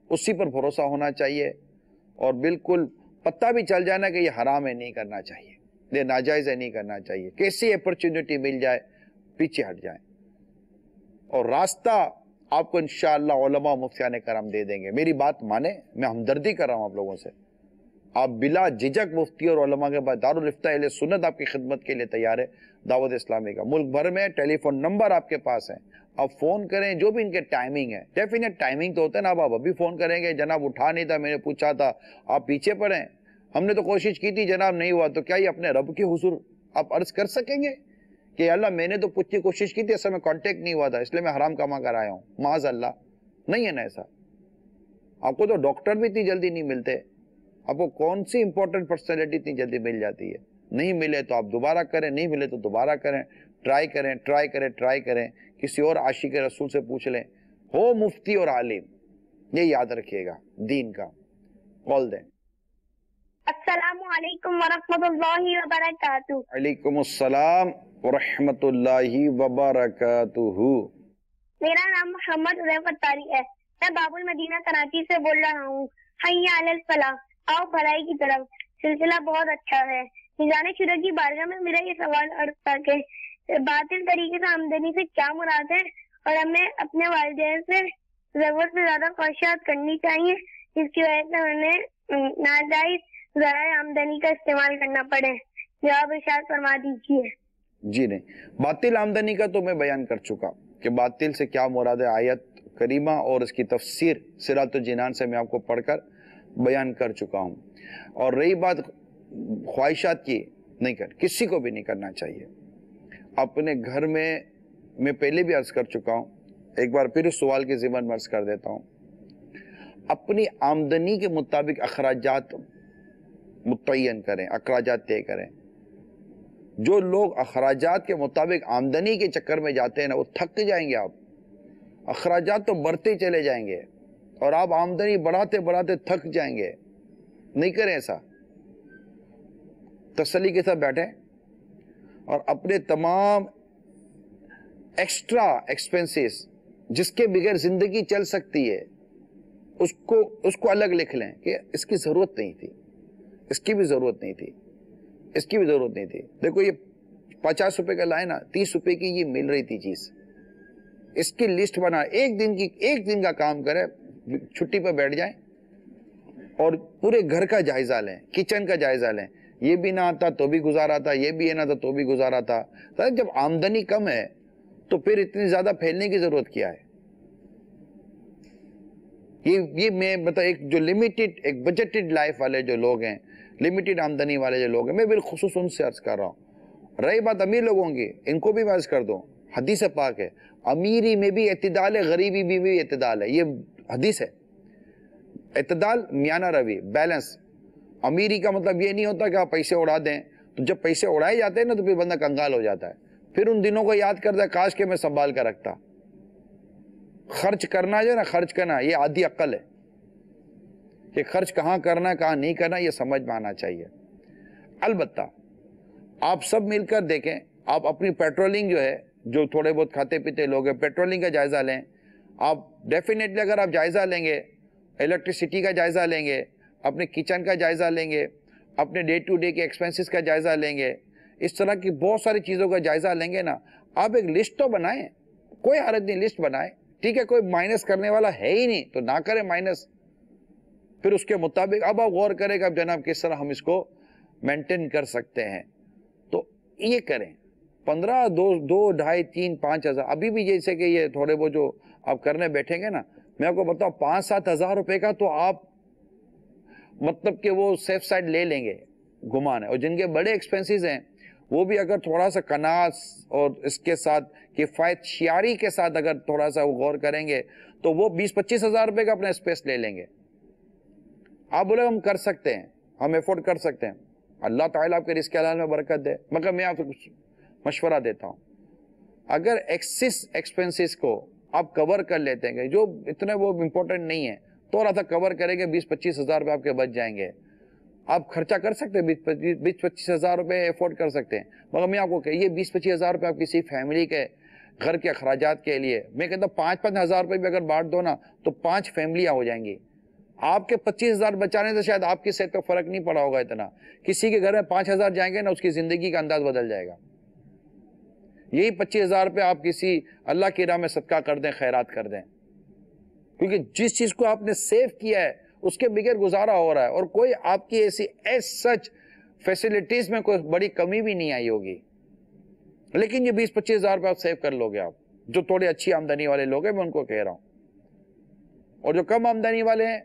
اسی پر بھروسہ ہونا چاہیے. اور بالکل پتہ بھی چل جانا کہ یہ حرام ہے نہیں کرنا چاہیے, یہ ناجائز ہے نہیں کرنا چاہیے. کیسی اپرچونٹی مل جائے پیچھے ہٹ جائیں. اور راستہ آپ کو انشاءاللہ علماء مفتیان کرام دے دیں گے. میری بات مانیں, میں ہمدردی کر رہا ہوں آپ لوگوں سے. آپ بلا جھجک مفتی اور علماء کے بعد دارالفتہ اہل سنت آپ کی خدمت کے لیے تیار ہے. دعوت اسلامی کا ملک بھر میں ٹیلی فون نمبر آپ کے پاس ہیں, آپ فون کریں. جو بھی ان کے ٹائمنگ ہے, ڈیفینیٹ ٹائمنگ تو ہوتا ہے نا. آپ ابھی فون کریں گے جناب اٹھا نہیں تھا, میں نے پوچھا تھا, آپ پیچھے پڑیں, ہم نے تو کوشش کی تھی جناب نہیں ہوا، تو کیا یہ اپنے رب کے حضور آپ عرض کر سکیں گے کہ اللہ میں نے تو کچھ کی کوشش کی تھی، ایسا میں کانٹیکٹ نہیں ہوا تھا اس لیے میں حرام کما کر آیا ہوں، معاذ اللہ؟ نہیں ہے نا ایسا۔ آپ کو تو ڈاکٹر بھی اتنی جلدی نہیں ملتے، آپ کو کون سی امپورٹنٹ پرسنالٹی اتنی جلدی مل جاتی ہے؟ نہیں ملے تو آپ دوبارہ کریں، نہیں ملے تو دوبارہ کریں، ٹرائی کریں ٹرائی کریں ٹرائی کریں، کسی اور عاشق رسول سے پوچھ لیں، ہو مفتی اور عالم، یہ یاد رکھیے گا دین کا۔ کال دیں۔ السلام علیکم ورحمۃ اللہ وبرکاتہ۔ وعلیکم السلام ورحمۃ اللہ وبرکاتہ۔ میرا نام محمد حذیفہ طاری ہے، میں باب المدینہ کراچی سے بول رہا ہوں۔ حی علی الفلاح، آؤ بھلائی کی طرف، سلسلہ بہت اچھا ہے۔ میزان شورا کی بارگاہ میں میرا یہ سوال عرض تھا کہ باطل طریقے سے آمدنی سے کیا مراد ہے، اور ہمیں اپنے والدین سے ضرورت سے زیادہ خواہشات کرنی چاہیے جس کی وجہ سے ہمیں ناجائز ذرائع آمدنی کا استعمال کرنا پڑے؟ جواب ارشاد فرما دیجیے۔ جی نہیں، باطل آمدنی کا تو میں بیان کر چکا کہ باطل سے کیا مراد ہے، آیت کریمہ اور اس کی تفسیر صراط الجنان سے میں آپ کو پڑھ کر بیان کر چکا ہوں۔ اور رہی بات خواہشات کی، نہیں کسی کو بھی نہیں کرنا چاہیے اپنے گھر میں پہلے بھی عرض کر چکا ہوں، ایک بار پھر اس سوال کے ضمن میں عرض کر دیتا ہوں، اپنی آمدنی کے مطابق اخراجات متعین کریں، اخراجات طے کریں۔ جو لوگ اخراجات کے مطابق آمدنی کے چکر میں جاتے ہیں نا، وہ تھک جائیں گے، آپ اخراجات تو بڑھتے چلے جائیں گے اور آپ آمدنی بڑھاتے بڑھاتے تھک جائیں گے۔ نہیں کریں ایسا، تسلی کے ساتھ بیٹھیں اور اپنے تمام ایکسٹرا ایکسپنسز جس کے بغیر زندگی چل سکتی ہے اس کو الگ لکھ لیں کہ اس کی ضرورت نہیں تھی، اس کی بھی ضرورت نہیں تھی، اس کی بھی ضرورت نہیں تھی۔ دیکھو یہ 50 روپے کا لائے نا، 30 روپے کی یہ مل رہی تھی چیز، اس کی لسٹ بنا، ایک دن کا کام کرے، چھٹی پہ بیٹھ جائیں اور پورے گھر کا جائزہ لیں، کچن کا جائزہ لیں، یہ بھی نہ آتا تو بھی گزارا تھا، یہ بھی نہ تھا تو بھی گزارا تھا۔ جب آمدنی کم ہے تو پھر اتنی زیادہ پھیلنے کی ضرورت کیا ہے؟ یہ میں ایک جو لمیٹڈ، ایک بجٹڈ لائف والے جو لوگ ہیں، لمیٹڈ آمدنی والے جو لوگ ہیں، میں بالخصوص ان سے عرض کر رہا ہوں۔ رہی بات امیر لوگوں کی، ان کو بھی میں عرض کر دوں، حدیث پاک ہے، امیری میں بھی اعتدال ہے، غریبی میں بھی اعتدال ہے، یہ حدیث ہے۔ اعتدال، میانہ روی، بیلنس۔ امیری کا مطلب یہ نہیں ہوتا کہ آپ پیسے اڑا دیں، تو جب پیسے اڑائے جاتے ہیں نا تو پھر بندہ کنگال ہو جاتا ہے، پھر ان دنوں کو یاد کرتا ہے کاش کہ میں سنبھال کر رکھتا۔ خرچ کرنا جو ہے نا، خرچ کرنا یہ آدھی عقل ہے کہ خرچ کہاں کرنا ہے کہاں نہیں کرنا، یہ سمجھ میں آنا چاہیے۔ البتہ آپ سب مل کر دیکھیں، آپ اپنی پیٹرولنگ جو ہے، جو تھوڑے بہت کھاتے پیتے لوگ ہیں، پیٹرولنگ کا جائزہ لیں۔ آپ ڈیفینیٹلی اگر آپ جائزہ لیں گے، الیکٹریسٹی کا جائزہ لیں گے، اپنے کچن کا جائزہ لیں گے، اپنے ڈے ٹو ڈے کے ایکسپنسز کا جائزہ لیں گے، اس طرح کی بہت ساری چیزوں کا جائزہ لیں گے نا، آپ ایک لسٹ تو بنائیں، کوئی حرج نہیں، لسٹ بنائیں، ٹھیک ہے، کوئی مائنس کرنے والا ہے ہی نہیں تو نہ کریں مائنس، پھر اس کے مطابق اب آپ غور کریں کہ اب جناب کس طرح ہم اس کو مینٹین کر سکتے ہیں، تو یہ کریں۔ 15، 2، 2.5، 3، 5 ہزار، ابھی بھی جیسے کہ یہ تھوڑے وہ جو آپ کرنے بیٹھیں گے نا، میں آپ کو بتاؤں 5-7 ہزار روپے کا تو آپ مطلب کہ وہ سیف سائڈ لے لیں گے گھمانے، اور جن کے بڑے ایکسپنسز ہیں وہ بھی اگر تھوڑا سا کناس اور اس کے ساتھ کفایت شیاری کے ساتھ اگر تھوڑا سا غور کریں گے تو وہ 20-25 ہزار روپے کا اپنا اسپیس لے لیں گے۔ آپ بولے ہم کر سکتے ہیں، ہم ایفورڈ کر سکتے ہیں، اللہ تعالیٰ آپ کے رزق حلال میں برکت دے، مگر میں آپ کو کچھ مشورہ دیتا ہوں، اگر ایکسس ایکسپنسز کو آپ کور کر لیتے ہیں جو اتنے وہ امپورٹنٹ نہیں ہے، تھوڑا سا کور کریں گے، 20-25 ہزار روپے آپ کے بچ جائیں گے، آپ خرچہ کر سکتے ہیں، 20-25 ہزار روپے ایفورڈ کر سکتے ہیں، مگر میں آپ کو کہ یہ 20-25 ہزار روپے آپ کسی فیملی کے گھر کے اخراجات کے لیے، میں کہتا ہوں 5-5 ہزار روپے بھی اگر بانٹ دو نا تو 5 فیملیاں ہو جائیں گی۔ آپ کے 25 ہزار بچانے سے شاید آپ کی صحت کا فرق نہیں پڑا ہوگا اتنا، کسی کے گھر میں 5 ہزار جائیں گے نا، اس کی زندگی کا انداز بدل جائے گا۔ یہی 25 ہزار روپے آپ کسی اللہ کی راہ میں صدقہ کر دیں، خیرات کر دیں، کیونکہ جس چیز کو آپ نے سیو کیا ہے اس کے بغیر گزارا ہو رہا ہے، اور کوئی آپ کی ایسی سچ فیسلٹیز میں کوئی بڑی کمی بھی نہیں آئی ہوگی، لیکن یہ 20-25 ہزار روپے آپ سیو کر لو گے، آپ جو تھوڑی اچھی آمدنی والے لوگ ہیں میں ان کو کہہ رہا ہوں، اور جو کم آمدنی والے ہیں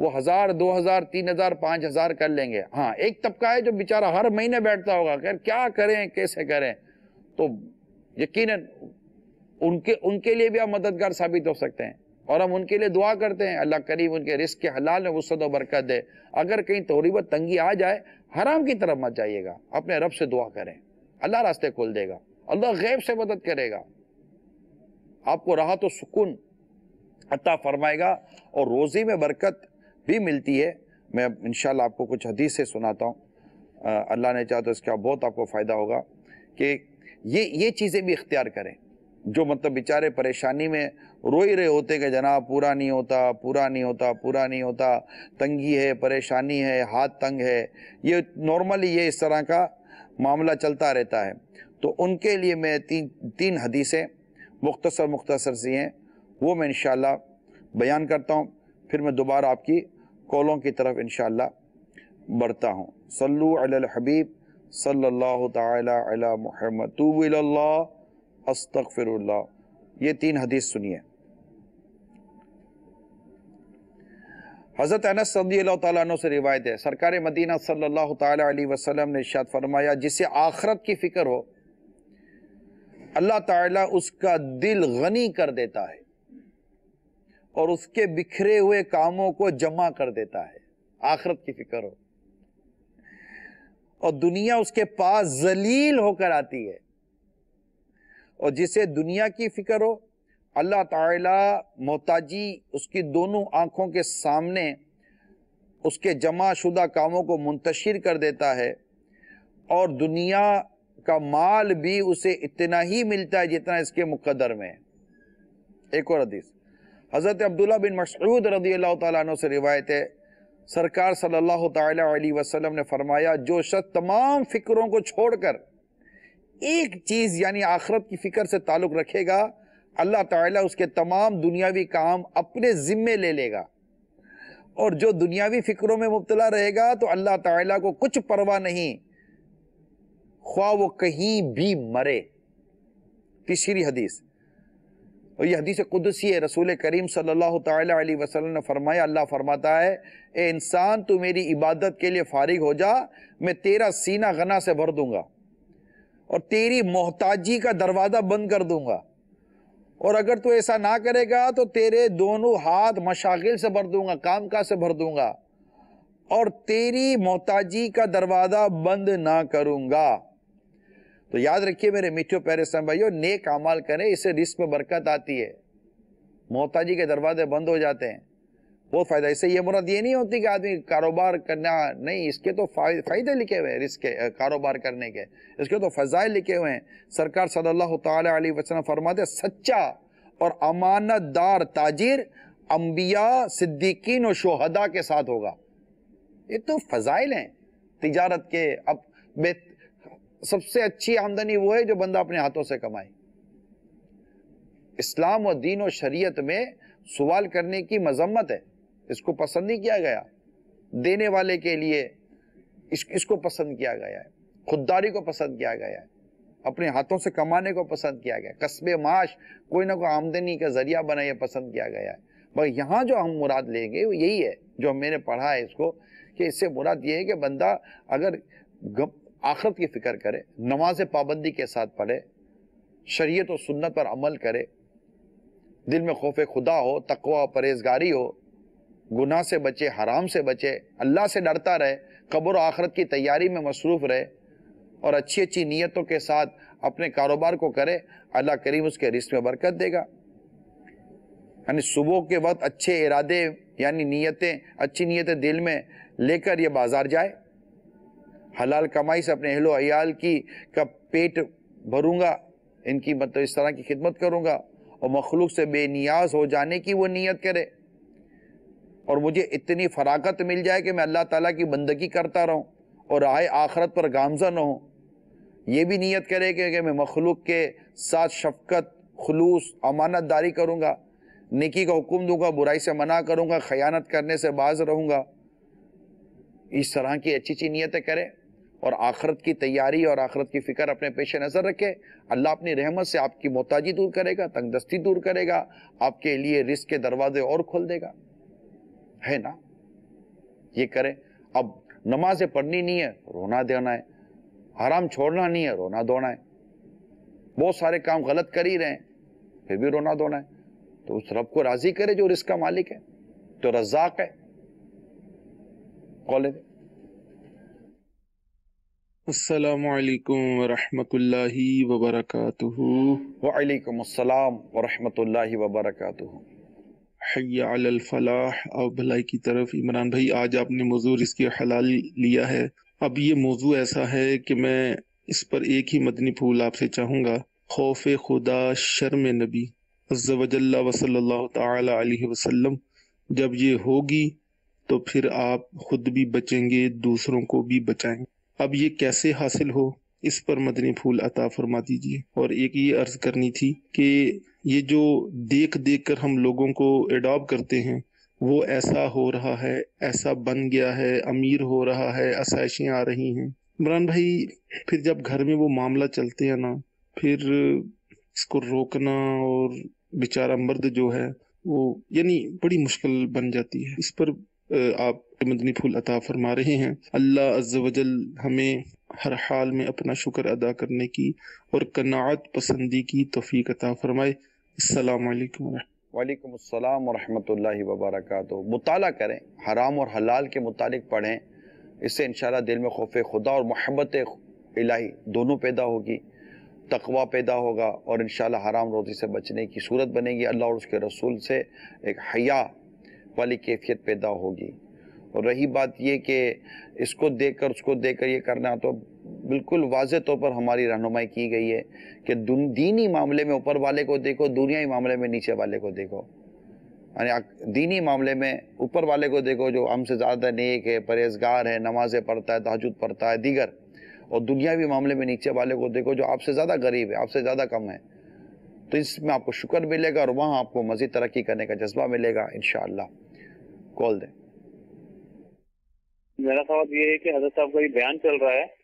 وہ 1000 2000 3000 5000 کر لیں گے. ہاں ایک طبقہ ہے جو بیچارہ ہر مہینے بیٹھتا ہوگا کہ کیا کریں کیسے کریں, تو یقیناً ان کے لیے بھی آپ مددگار ثابت ہو سکتے ہیں, اور ہم ان کے لیے دعا کرتے ہیں اللہ کریم ان کے رزق کے حلال میں وسعت و برکت دے. اگر کہیں تھوڑی بہت تنگی آ جائے حرام کی طرف مت جائیے گا, اپنے رب سے دعا کریں, اللہ راستے کھول دے گا, اللہ غیب سے مدد کرے گا, آپ کو راحت و سکون عطا فرمائے گا, اور روزی میں برکت بھی ملتی ہے. میں انشاءاللہ آپ کو کچھ حدیث سے سناتا ہوں, اللہ نے چاہا تو اس کا بہت آپ کو فائدہ ہوگا کہ یہ چیزیں بھی اختیار کریں. جو مطلب بیچارے پریشانی میں رو ہی رہے ہوتے کہ جناب پورا نہیں ہوتا پورا نہیں ہوتا پورا نہیں ہوتا, تنگی ہے, پریشانی ہے, ہاتھ تنگ ہے, یہ نارملی یہ اس طرح کا معاملہ چلتا رہتا ہے. تو ان کے لیے میں تین حدیثیں مختصر سی ہیں, وہ میں انشاءاللہ بیان کرتا ہوں, پھر میں دوبارہ آپ کی کالوں کی طرف انشاءاللہ بڑھتا ہوں. صلو علی الحبیب صلی اللہ تعالی علی محمد توب الی اللہ استغفر اللہ. یہ 3 حدیث سنیے. حضرت انس رضی اللہ تعالیٰ عنہ سے روایت ہے, سرکار مدینہ صلی اللہ تعالیٰ علیہ وسلم نے ارشاد فرمایا, جسے آخرت کی فکر ہو اللہ تعالیٰ اس کا دل غنی کر دیتا ہے اور اس کے بکھرے ہوئے کاموں کو جمع کر دیتا ہے. آخرت کی فکر ہو اور دنیا اس کے پاس ذلیل ہو کر آتی ہے, اور جسے دنیا کی فکر ہو اللہ تعالیٰ محتاجی اس کی دونوں آنکھوں کے سامنے اس کے جمع شدہ کاموں کو منتشر کر دیتا ہے, اور دنیا کا مال بھی اسے اتنا ہی ملتا ہے جتنا اس کے مقدر میں. ایک اور حدیث حضرت عبداللہ بن مسعود رضی اللہ تعالیٰ عنہ سے روایت ہے, سرکار صلی اللہ تعالیٰ علیہ وسلم نے فرمایا, جو شخص تمام فکروں کو چھوڑ کر ایک چیز یعنی آخرت کی فکر سے تعلق رکھے گا, اللہ تعالیٰ اس کے تمام دنیاوی کام اپنے ذمے لے لے گا, اور جو دنیاوی فکروں میں مبتلا رہے گا تو اللہ تعالیٰ کو کچھ پرواہ نہیں, خواہ وہ کہیں بھی مرے. تیسری حدیث, اور یہ حدیث قدسی ہے, رسول کریم صلی اللہ تعالیٰ علیہ وسلم نے فرمایا, اللہ فرماتا ہے, اے انسان تو میری عبادت کے لیے فارغ ہو جا, میں تیرا سینہ غنا سے بھر دوں گا اور تیری محتاجی کا دروازہ بند کر دوں گا, اور اگر تو ایسا نہ کرے گا تو تیرے دونوں ہاتھ مشاغل سے بھر دوں گا, کام کاج سے بھر دوں گا, اور تیری محتاجی کا دروازہ بند نہ کروں گا. تو یاد رکھیے میرے میٹھے پیارے اسلام بھائیو, نیک اعمال کریں, اس سے رزق میں برکت آتی ہے, محتاجی کے دروازے بند ہو جاتے ہیں, بہت فائدہ. اس سے یہ مراد یہ نہیں ہوتی کہ آدمی کاروبار کرنا نہیں, اس کے تو فائدے لکھے ہوئے ہیں رزق کے کاروبار کرنے کے, اس کے تو فضائل لکھے ہوئے ہیں. سرکار صلی اللہ تعالیٰ علیہ وسلم فرماتے, سچا اور امانت دار تاجر انبیاء, صدیقین اور شہداء کے ساتھ ہوگا. یہ تو فضائل ہیں تجارت کے. اب سب سے اچھی آمدنی وہ ہے جو بندہ اپنے ہاتھوں سے کمائے. اسلام و دین و شریعت میں سوال کرنے کی مذمت ہے, اس کو پسند نہیں کیا گیا. دینے والے کے لیے اس کو پسند کیا گیا ہے, خودداری کو پسند کیا گیا ہے, اپنے ہاتھوں سے کمانے کو پسند کیا گیا, کسب معاش کوئی نہ کوئی آمدنی کا ذریعہ بنائے پسند کیا گیا ہے. بھائی یہاں جو ہم مراد لیں گے وہ یہی ہے جو میں نے پڑھا ہے اس کو, کہ اس سے مراد یہ ہے کہ بندہ اگر آخرت کی فکر کرے, نماز پابندی کے ساتھ پڑھے, شریعت و سنت پر عمل کرے, دل میں خوف خدا ہو, تقوی و پرہیزگاری ہو, گناہ سے بچے, حرام سے بچے, اللہ سے ڈرتا رہے, قبر و آخرت کی تیاری میں مصروف رہے, اور اچھی اچھی نیتوں کے ساتھ اپنے کاروبار کو کرے, اللہ کریم اس کے رزق میں برکت دے گا. یعنی صبح کے وقت اچھے ارادے یعنی نیتیں, اچھی نیتیں دل میں لے کر یہ بازار جائے, حلال کمائی سے اپنے اہل و عیال کا پیٹ بھروں گا, ان کی مطلب اس طرح کی خدمت کروں گا, اور مخلوق سے بے نیاز ہو جانے کی وہ نیت کرے, اور مجھے اتنی فراغت مل جائے کہ میں اللہ تعالیٰ کی بندگی کرتا رہوں اور راہ آخرت پر گامزن ہوں. یہ بھی نیت کرے کہ میں مخلوق کے ساتھ شفقت, خلوص, امانت داری کروں گا, نیکی کا حکم دوں گا, برائی سے منع کروں گا, خیانت کرنے سے باز رہوں گا. اس طرح کی اچھی اچھی نیتیں کرے اور آخرت کی تیاری اور آخرت کی فکر اپنے پیش نظر رکھے. اللہ اپنی رحمت سے آپ کی محتاجی دور کرے گا, تنگ دستی دور کرے گا, آپ کے لیے رزق کے دروازے اور کھول دے گا, ہے نا. یہ کریں. اب نمازیں پڑھنی نہیں ہے، رونا دینا ہے. حرام چھوڑنا نہیں ہے، رونا دھونا ہے. بہت سارے کام غلط کر ہی رہے ہیں پھر بھی رونا دھونا ہے. تو اس رب کو راضی کرے جو رزق کا مالک ہے، جو رزاق ہے. کال دے. السلام علیکم ورحمۃ اللہ وبرکاتہ. وعلیکم السلام ورحمۃ اللہ وبرکاتہ. حی علی الفلاح، اور بھلائی کی طرف. عمران بھائی، آج آپ نے موضوع رزق حلال لیا ہے. اب یہ موضوع ایسا ہے کہ میں اس پر ایک ہی مدنی پھول آپ سے چاہوں گا. خوف خدا، شرم نبی عز و جل و صلی اللہ تعالی علیہ وسلم جب یہ ہوگی تو پھر آپ خود بھی بچیں گے، دوسروں کو بھی بچائیں گے. اب یہ کیسے حاصل ہو، اس پر مدنی پھول عطا فرما دیجیے. اور ایک یہ عرض کرنی تھی کہ یہ جو دیکھ دیکھ کر ہم لوگوں کو اڈاپٹ کرتے ہیں وہ ایسا ہو رہا ہے، ایسا بن گیا ہے، امیر ہو رہا ہے، آسائشیں آ رہی ہیں. عمران بھائی، پھر جب گھر میں وہ معاملہ چلتے ہیں نا، پھر اس کو روکنا اور بیچارہ مرد جو ہے وہ یعنی بڑی مشکل بن جاتی ہے. اس پر آپ مدنی پھول عطا فرما رہے ہیں. اللہ عز و جل ہمیں ہر حال میں اپنا شکر ادا کرنے کی اور قناعت پسندی کی توفیق عطا فرمائے. السلام علیکم. وعلیکم السلام ورحمۃ اللہ وبرکاتہ. مطالعہ کریں، حرام اور حلال کے متعلق پڑھیں. اس سے انشاءاللہ دل میں خوف خدا اور محبت الہی دونوں پیدا ہوگی، تقوی پیدا ہوگا، اور انشاءاللہ حرام روزی سے بچنے کی صورت بنے گی. اللہ اور اس کے رسول سے ایک حیا والی کیفیت پیدا ہوگی. اور رہی بات یہ کہ اس کو دیکھ کر اس کو دیکھ کر یہ کرنا، تو بالکل واضح طور پر ہماری رہنمائی کی گئی ہے کہ دینی معاملے میں اوپر والے کو دیکھو، دنیائی معاملے میں نیچے والے کو دیکھو. یعنی دینی معاملے میں اوپر والے کو دیکھو جو ہم سے زیادہ نیک ہے، پرہیزگار ہے، نمازیں پڑھتا ہے، تہجد پڑھتا ہے، دیگر. اور دنیاوی معاملے میں نیچے والے کو دیکھو جو آپ سے زیادہ غریب ہے، آپ سے زیادہ کم ہے. تو اس میں آپ کو شکر ملے گا اور وہاں آپ کو مزید ترقی کرنے کا جذبہ ملے گا انشاءاللہ. کال دیں. میرا سوال یہ ہے کہ حضرت صاحب کا یہ بیان چل رہا ہے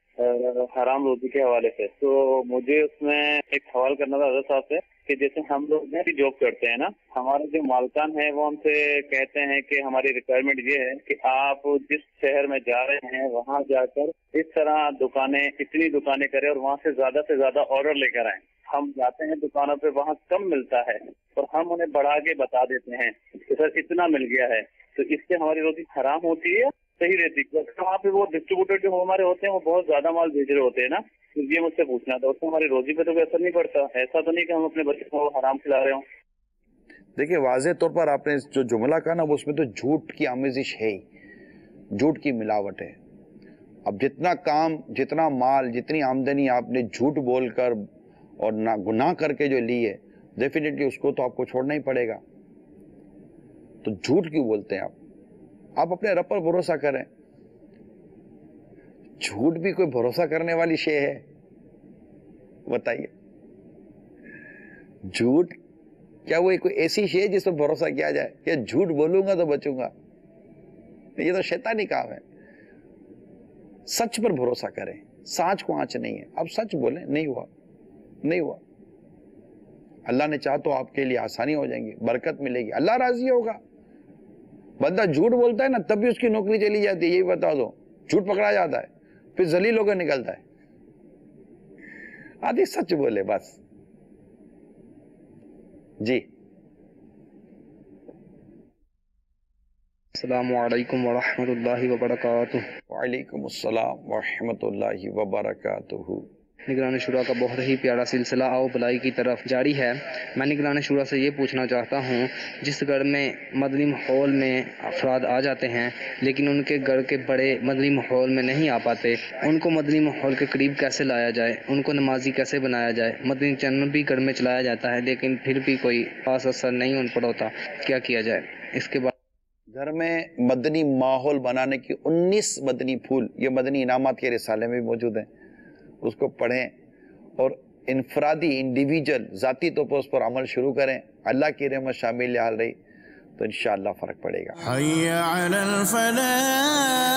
حرام روزی کے حوالے سے، تو مجھے اس میں ایک سوال کرنا تھا حضرت صاحب سے کہ جیسے ہم لوگ بھی جاب کرتے ہیں نا، ہمارے جو مالکان ہیں وہ ہم سے کہتے ہیں کہ ہماری ریکوائرمنٹ یہ ہے کہ آپ جس شہر میں جا رہے ہیں وہاں جا کر اس طرح اتنی دکانیں کریں اور وہاں سے زیادہ آرڈر لے کر آئیں. ہم جاتے ہیں دکانوں پہ، وہاں کم ملتا ہے اور ہم انہیں بڑھا کے بتا دیتے ہیں کہ سر اتنا مل گیا ہے. تو اس سے ہماری روزی حرام ہوتی ہے، صحیح رہتی ہے؟ وہاں پہ وہ ڈسٹریبیوٹر جو ہمارے ہوتے ہیں وہ بہت زیادہ مال بھیج رہے ہوتے ہیں نا، یہ مجھ سے پوچھنا تھا. اس سے ہماری روزی پہ تو کوئی اثر نہیں پڑتا؟ ایسا تو نہیں کہ ہم اپنے بچے کو حرام کھلا رہے ہوں؟ دیکھیں، واضح طور پر آپ نے جو جملہ کہا نا، وہ اس میں تو جھوٹ کی آمیزش ہے ہی، جھوٹ کی ملاوٹ ہے. اب جتنا کام، جتنا مال، جتنی آمدنی آپ نے جھوٹ بول کر اور گناہ کر کے جو لی ہے، ڈیفینیٹلی اس کو تو آپ کو چھوڑنا ہی پڑے گا. تو جھوٹ کیوں بولتے ہیں آپ اپنے رب پر بھروسہ کریں. جھوٹ بھی کوئی بھروسہ کرنے والی شے ہے؟ بتائیے. جھوٹ کیا وہ کوئی ایسی شے ہے جس پر بھروسہ کیا جائے کہ جھوٹ بولوں گا تو بچوں گا؟ یہ تو شیطانی کام ہے. سچ پر بھروسہ کریں، سانچ کو آنچ نہیں ہے. اب سچ بولیں، نہیں ہوا. اللہ نے چاہا تو آپ کے لیے آسانی ہو جائیں گی، برکت ملے گی، اللہ راضی ہوگا. بندہ جھوٹ بولتا ہے نا تب بھی اس کی نوکری چلی جاتی ہے، یہی بتا دو. جھوٹ پکڑا جاتا ہے، پھر ذلیل ہو کر نکلتا ہے. آدھی سچ بولے بس. جی. السلام علیکم ورحمۃ اللہ وبرکاتہ. وعلیکم السلام ورحمۃ اللہ وبرکاتہ. نگران شورا کا بہت ہی پیارا سلسلہ آؤ بھلائی کی طرف جاری ہے. میں نگران شورا سے یہ پوچھنا چاہتا ہوں، جس گھر میں مدنی ماحول میں افراد آ جاتے ہیں لیکن ان کے گھر کے بڑے مدنی ماحول میں نہیں آ پاتے، ان کو مدنی ماحول کے قریب کیسے لایا جائے، ان کو نمازی کیسے بنایا جائے؟ مدنی چینل بھی گھر میں چلایا جاتا ہے لیکن پھر بھی کوئی خاص اثر نہیں ان پر ہوتا، کیا کیا جائے؟ اس کے بعد گھر میں مدنی ماحول بنانے کی 19 مدنی پھول، یہ مدنی انعامات کے رسالے میں بھی موجود ہیں، اس کو پڑھیں اور انفرادی انڈیویجل ذاتی طور پر اس پر عمل شروع کریں. اللہ کی رحمت شامل حال رہی تو انشاءاللہ فرق پڑے گا. حي على الفلاح.